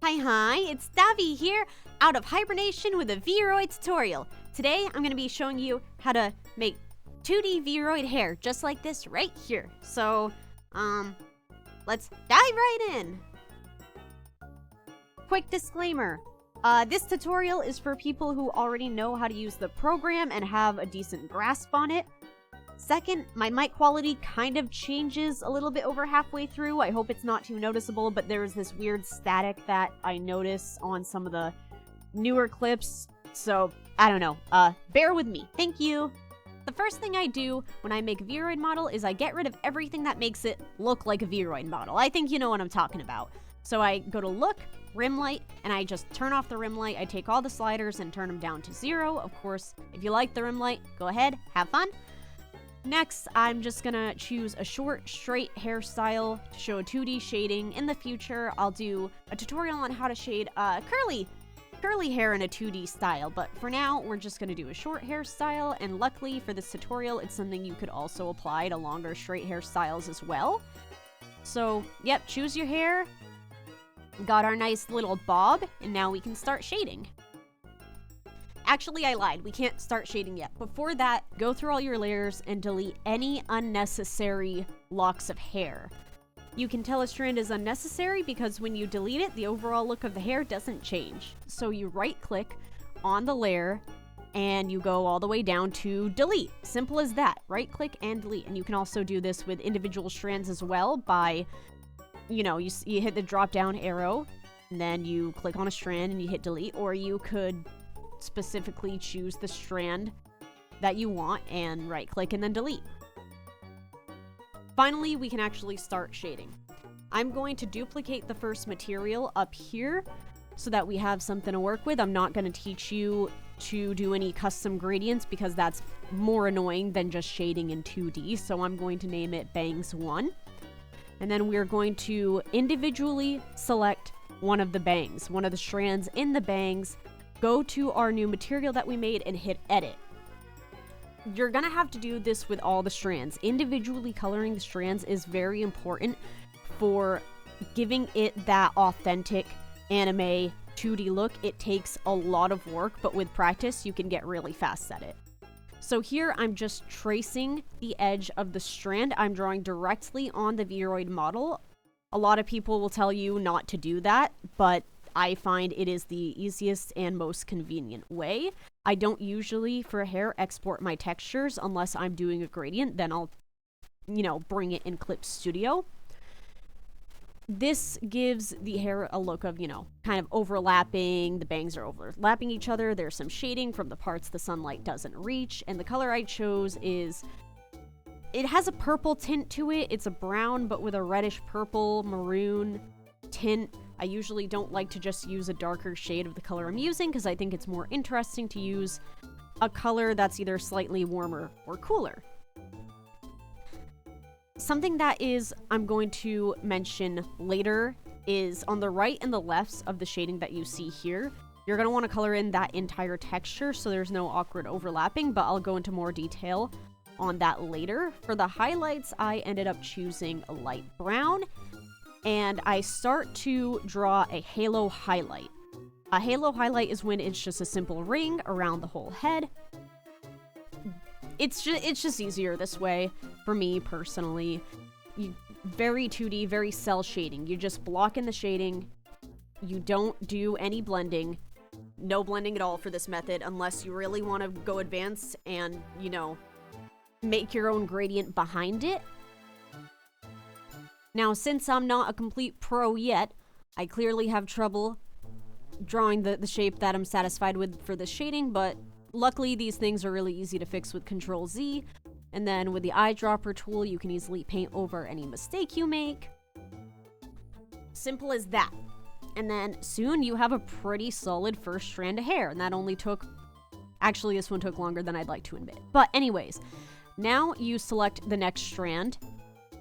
Hi, it's Davi here, out of hibernation with a Vroid tutorial. Today, I'm going to be showing you how to make 2D Vroid hair, just like this right here. So, let's dive right in. Quick disclaimer. This tutorial is for people who already know how to use the program and have a decent grasp on it. Second, my mic quality kind of changes a little bit over halfway through. I hope it's not too noticeable, but there's this weird static that I notice on some of the newer clips. So, I don't know. Bear with me. Thank you. The first thing I do when I make a Vroid model is I get rid of everything that makes it look like a Vroid model. I think you know what I'm talking about. So I go to Look, Rim Light, and I just turn off the rim light. I take all the sliders and turn them down to 0. Of course, if you like the rim light, go ahead, have fun. Next, I'm just gonna choose a short, straight hairstyle to show a 2D shading. In the future, I'll do a tutorial on how to shade curly hair in a 2D style, but for now, we're just gonna do a short hairstyle, and luckily for this tutorial, it's something you could also apply to longer, straight hairstyles as well. So, yep, choose your hair. Got our nice little bob, and now we can start shading. Actually, I lied. We can't start shading yet. Before that, go through all your layers and delete any unnecessary locks of hair. You can tell a strand is unnecessary because when you delete it, the overall look of the hair doesn't change. So you right-click on the layer and you go all the way down to delete. Simple as that. Right-click and delete. And you can also do this with individual strands as well by, you hit the drop-down arrow and then you click on a strand and you hit delete, or you could specifically choose the strand that you want and right click and then delete. Finally, we can actually start shading. I'm going to duplicate the first material up here so that we have something to work with. I'm not going to teach you to do any custom gradients because that's more annoying than just shading in 2D, so I'm going to name it Bangs 1. And then we're going to individually select one of the bangs, one of the strands in the bangs. Go to our new material that we made and hit edit. You're gonna have to do this with all the strands. Individually coloring the strands is very important for giving it that authentic anime 2D look. It takes a lot of work, but with practice, you can get really fast at it. So here, I'm just tracing the edge of the strand. I'm drawing directly on the Vroid model. A lot of people will tell you not to do that, but I find it is the easiest and most convenient way. I don't usually, for hair, export my textures unless I'm doing a gradient. Then I'll, bring it in Clip Studio. This gives the hair a look of, kind of overlapping. The bangs are overlapping each other. There's some shading from the parts the sunlight doesn't reach. And the color I chose is, it has a purple tint to it. It's a brown, but with a reddish purple, maroon tint. I usually don't like to just use a darker shade of the color I'm using because I think it's more interesting to use a color that's either slightly warmer or cooler. Something that I'm going to mention later is on the right and the lefts of the shading that you see here. You're going to want to color in that entire texture so there's no awkward overlapping, but I'll go into more detail on that later. For the highlights, I ended up choosing a light brown. And I start to draw a halo highlight. A halo highlight is when it's just a simple ring around the whole head. It's just easier this way for me personally. Very 2D, very cell shading. You just block in the shading. You don't do any blending. No blending at all for this method unless you really want to go advanced and, make your own gradient behind it. Now, since I'm not a complete pro yet, I clearly have trouble drawing the shape that I'm satisfied with for the shading, but luckily these things are really easy to fix with Control-Z, and then with the eyedropper tool, you can easily paint over any mistake you make. Simple as that. And then soon you have a pretty solid first strand of hair, and that only took... Actually, this one took longer than I'd like to admit. But anyways, now you select the next strand,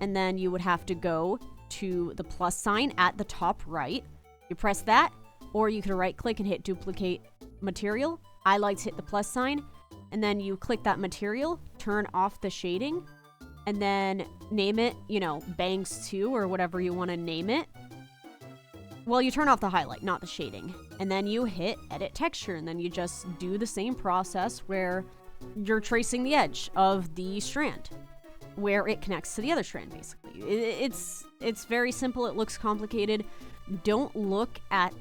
and then you would have to go to the plus sign at the top right. You press that, or you could right click and hit duplicate material. I like to hit the plus sign, and then you click that material, turn off the shading, and then name it, Bangs 2 or whatever you want to name it. Well, you turn off the highlight, not the shading. And then you hit edit texture, and then you just do the same process where you're tracing the edge of the strand, where it connects to the other strand, basically. It's very simple. It looks complicated. Don't look at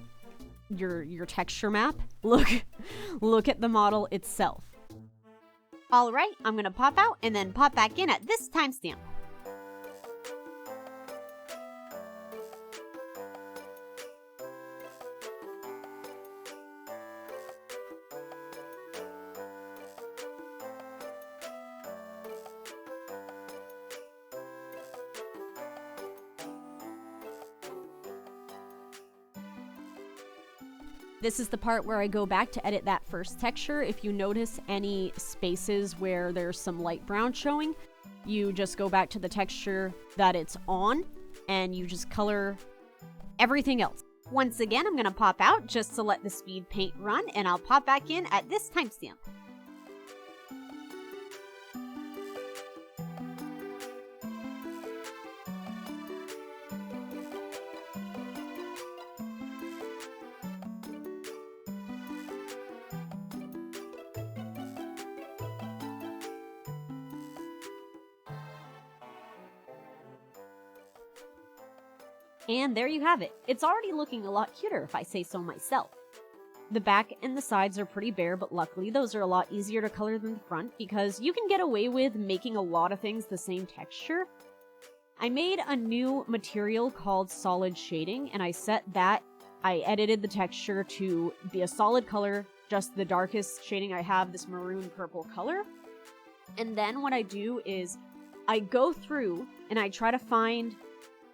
your texture map. Look at the model itself. All right, I'm gonna pop out and then pop back in at this timestamp. This is the part where I go back to edit that first texture. If you notice any spaces where there's some light brown showing, you just go back to the texture that it's on, and you just color everything else. Once again, I'm gonna pop out just to let the speed paint run, and I'll pop back in at this timestamp. And there you have it. It's already looking a lot cuter, if I say so myself. The back and the sides are pretty bare, but luckily those are a lot easier to color than the front because you can get away with making a lot of things the same texture. I made a new material called solid shading, and I edited the texture to be a solid color, just the darkest shading I have, this maroon purple color. And then what I do is I go through and I try to find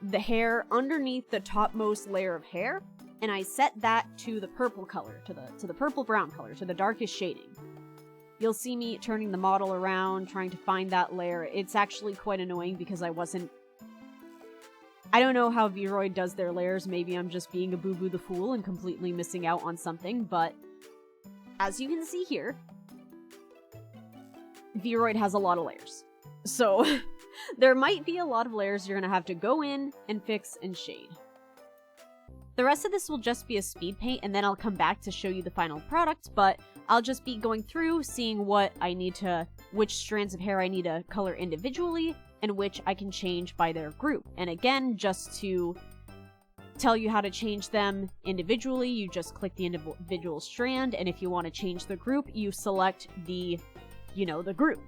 the hair underneath the topmost layer of hair, and I set that to the purple color, to the purple brown color, to the darkest shading. You'll see me turning the model around, trying to find that layer. It's actually quite annoying because I don't know how Vroid does their layers. Maybe I'm just being a boo-boo the fool and completely missing out on something, but as you can see here, Vroid has a lot of layers. So there might be a lot of layers you're going to have to go in and fix and shade. The rest of this will just be a speed paint, and then I'll come back to show you the final product, but I'll just be going through, seeing which strands of hair I need to color individually, and which I can change by their group. And again, just to tell you how to change them individually, you just click the individual strand, and if you want to change the group, you select the group.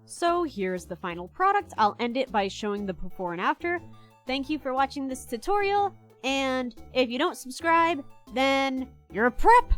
So here's the final product. I'll end it by showing the before and after. Thank you for watching this tutorial, and if you don't subscribe, then you're a prep!